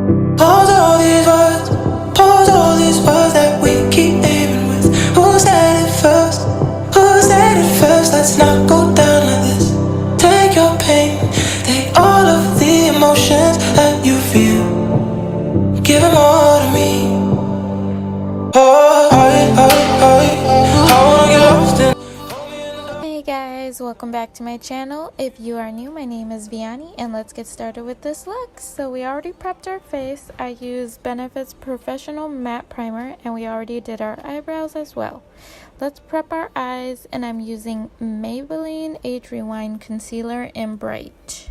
Pause all these words that we keep aiming with. Who said it first? Who said it first? Let's not go down like this. Take your pain, take all of the emotions that you feel. Give them all to me. Hey guys, welcome back to my channel. If you are new, my name is Vianney and let's get started with this look. So we already prepped our face. I used Benefit's Porefessional Matte Primer and we already did our eyebrows as well. Let's prep our eyes and I'm using Maybelline Age Rewind Concealer in Bright.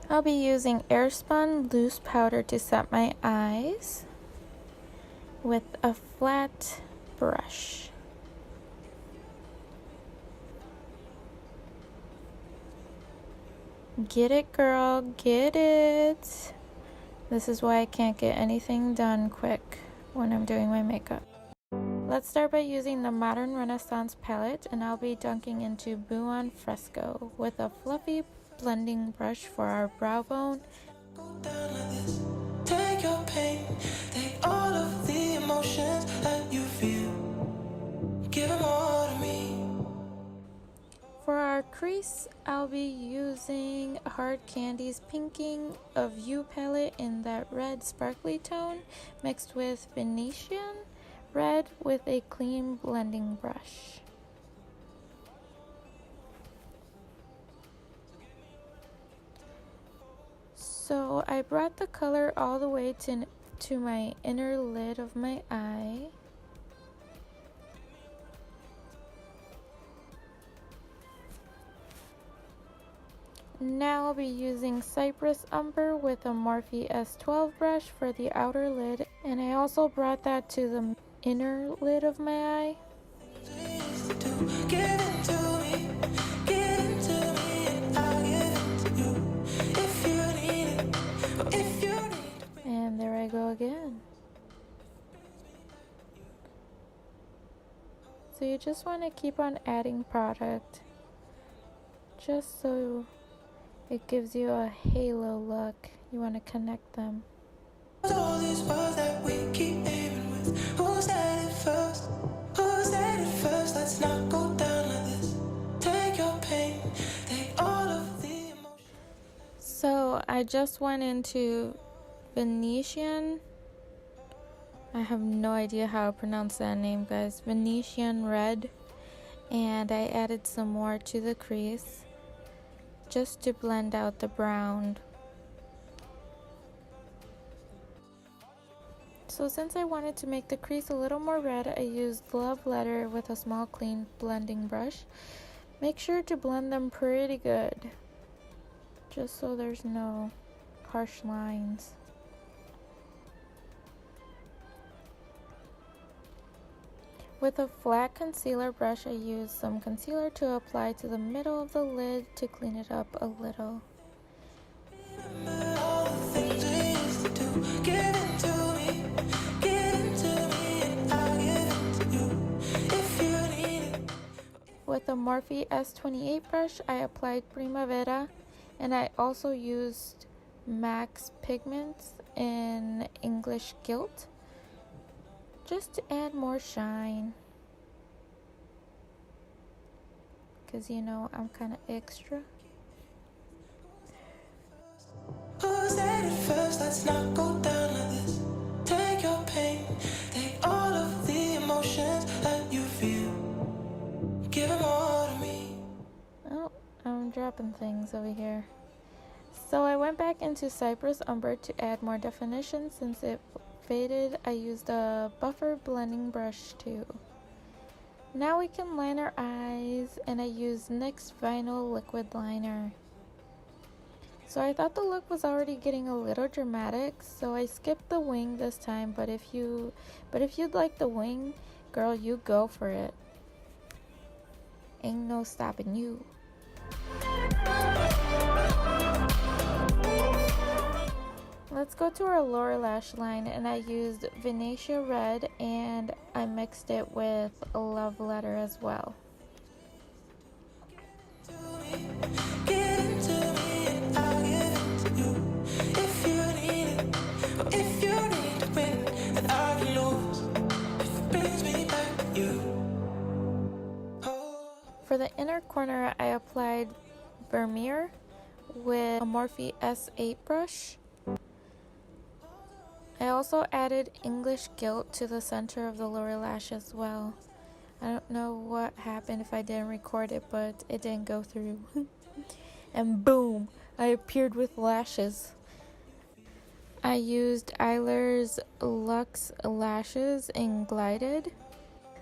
I'll be using Airspun loose powder to set my eyes with a flat brush. Get it, girl, get it. This is why I can't get anything done quick when I'm doing my makeup. Let's start by using the Modern Renaissance palette, and I'll be dunking into Buon Fresco with a fluffy blending brush for our brow bone. Take your pain, take all of the emotions that you feel. Give them all to me. For our crease, I'll be using HardCandy's Pinking of You palette in that red sparkly tone, mixed with Venetian red with a clean blending brush. So I brought the color all the way to my inner lid of my eye. Now I'll be using Cypress Umber with a Morphe S12 brush for the outer lid, and I also brought that to the inner lid of my eye. And there I go again. So you just want to keep on adding product just so it gives you a halo look. You want to connect them. All these words that we keep aiming with. Who said it first? Who said it first? Let's not go down like this. Take your pain, take all of the emotions. So I just went into Venetian. I have no idea how to pronounce that name, guys. Venetian red. And I added some more to the crease just to blend out the brown. So since I wanted to make the crease a little more red, I used Love Letter with a small clean blending brush. Make sure to blend them pretty good, just so there's no harsh lines. With a flat concealer brush, I used some concealer to apply to the middle of the lid to clean it up a little. With a Morphe S28 brush, I applied Primavera, and I also used MAC's Pigments in English Gilt just to add more shine, because you know I'm kind of extra. Who said it first? Let's not go down like this. Take your pain, take all of the emotions that you feel. Give them all to me. Oh, I'm dropping things over here. So I went back into Cypress Umber to add more definition. Since it faded, I used a buffer blending brush too. Now we can line our eyes, and I used NYX Vinyl liquid liner. So I thought the look was already getting a little dramatic, so I skipped the wing this time. But if you'd like the wing, girl, you go for it. Ain't no stopping you. let's go to our lower lash line, and I used Venetia Red and I mixed it with a Love Letter as well. Get into me and I'll give it to you. If you need it, or if you need to win, then I can lose. If it brings me back to you. For the inner corner, I applied Vermeer with a Morphe S8 brush. I also added English Gilt to the center of the lower lash as well. I don't know what happened if I didn't record it, but it didn't go through. And boom, I appeared with lashes. I used Eylure's Luxe lashes in Glided.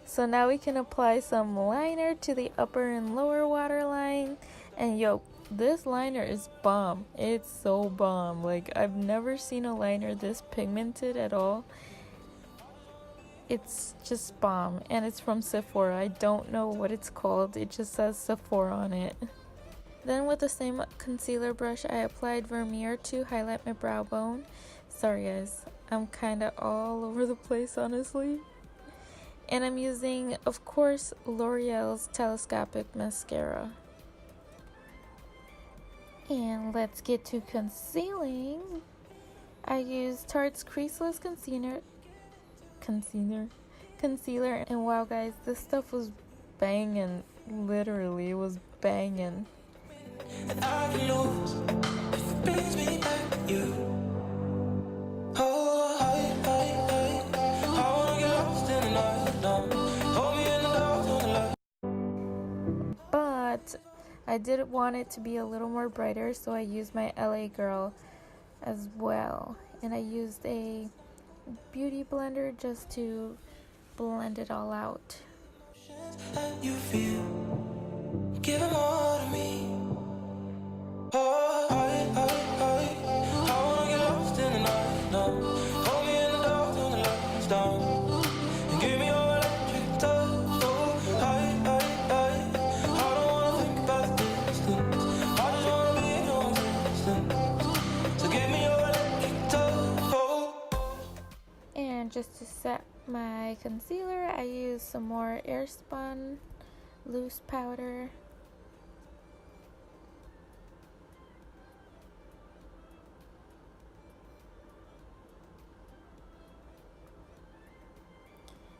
So now we can apply some liner to the upper and lower waterline. And yo, this liner is bomb. It's so bomb. Like, I've never seen a liner this pigmented at all. It's just bomb. And it's from Sephora. I don't know what it's called. It just says Sephora on it. Then with the same concealer brush, I applied Vermeer to highlight my brow bone. Sorry guys, I'm kind of all over the place honestly. And I'm using, of course, L'Oreal's Telescopic mascara. And let's get to concealing. I used Tarte's Creaseless concealer, and wow guys, this stuff was banging. Literally, it was banging. And I can lose if it brings me back to you. Oh, I wanna get lost in the night now. Hold me in the dark on the light. But I did want it to be a little more brighter, so I used my LA Girl as well. And I used a beauty blender just to blend it all out. That you feel, give them all to me. Oh, I wanna get lost in the night now. Hold me in the dark when the lights down, and give me your electric touch. Oh, I don't wanna think about the distance. I just wanna be in your existence. So give me your electric touch. Oh. And just to set my concealer, I used some more Airspun loose powder.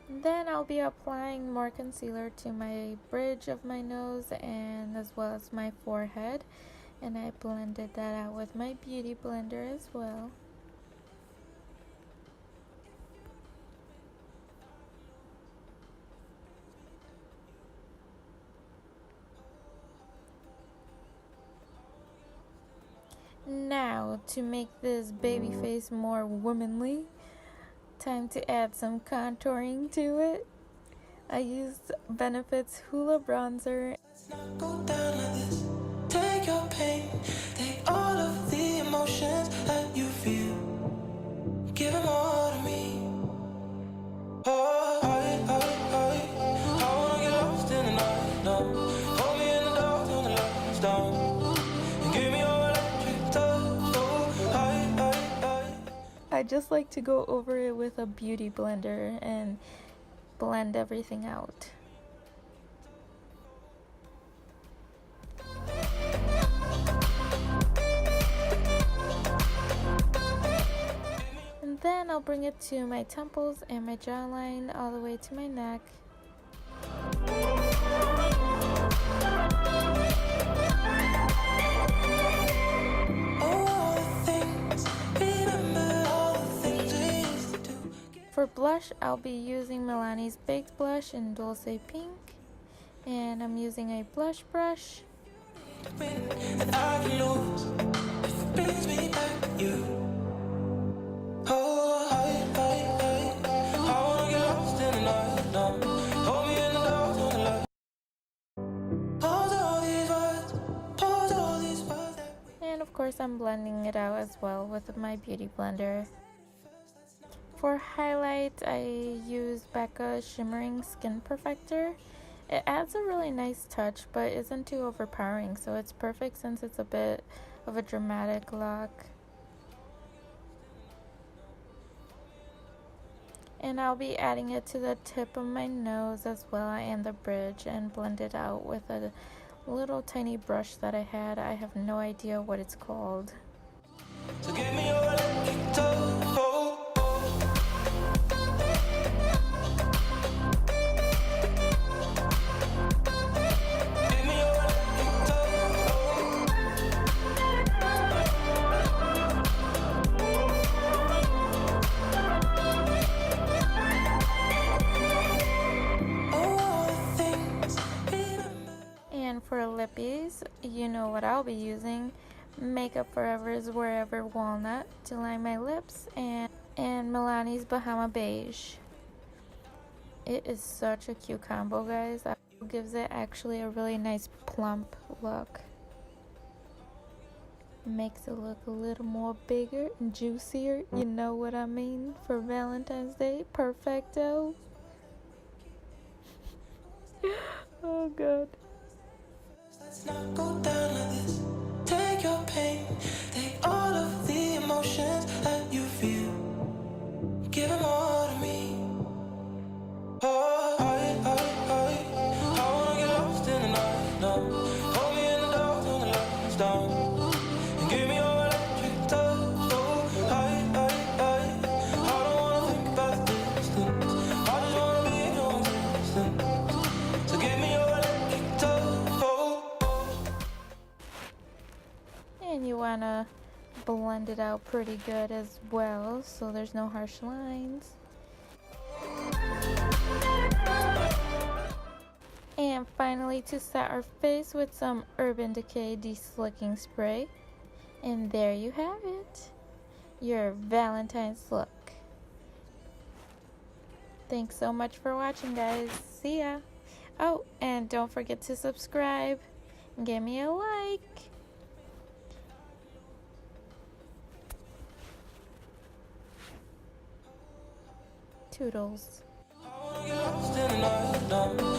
Then I'll be applying more concealer to my bridge of my nose and as well as my forehead, and I blended that out with my beauty blender as well. Now, to make this baby face more womanly, time to add some contouring to it. I used Benefit's Hoola bronzer. Let's not go down like this. Take your pain, take all of the emotions that you feel. Give them all to me. Oh, I wanna get lost in the night now. Hold me in the dark when the lights down, and give me your electric touch. Oh, I just like to go over it with a beauty blender and blend everything out. And then I'll bring it to my temples and my jawline all the way to my neck. For blush, I'll be using Milani's Baked Blush in Dolce Pink, and I'm using a blush brush. And I can lose if it brings me back to you. Oh, I wanna get lost in the night now. Hold me in the dark when the light. Pause all these words that we. And of course, I'm blending it out as well with my beauty blender. For highlight, I used Becca Shimmering Skin Perfector. It adds a really nice touch, but isn't too overpowering, so it's perfect since it's a bit of a dramatic look. And I'll be adding it to the tip of my nose as well and the bridge, and blend it out with a little tiny brush that I had. I have no idea what it's called. So give me your electric toe. For lippies, you know what I'll be using. Makeup Forever's Wherever Walnut to line my lips, and Milani's Bahama Beige. It is such a cute combo, guys. It gives it actually a really nice plump look. Makes it look a little more bigger and juicier, you know what I mean, for Valentine's Day. Perfecto. Oh god. Let's not go down like this. Take your pain, take all of the emotions that you feel. Give them all to me. Oh, I wanna get lost in the night now. Hold me in the dark when the lights down. And give me your electric touch. Oh, I don't wanna think about the distance. I just wanna be in your existence. So give me your electric touch. And you want to blend it out pretty good as well, so there's no harsh lines. And finally, to set our face with some Urban Decay De-Slicking Spray. And there you have it, your Valentine's look. Thanks so much for watching, guys. See ya. Oh, and don't forget to subscribe and give me a like. Toodles. I wanna get lost in the night now.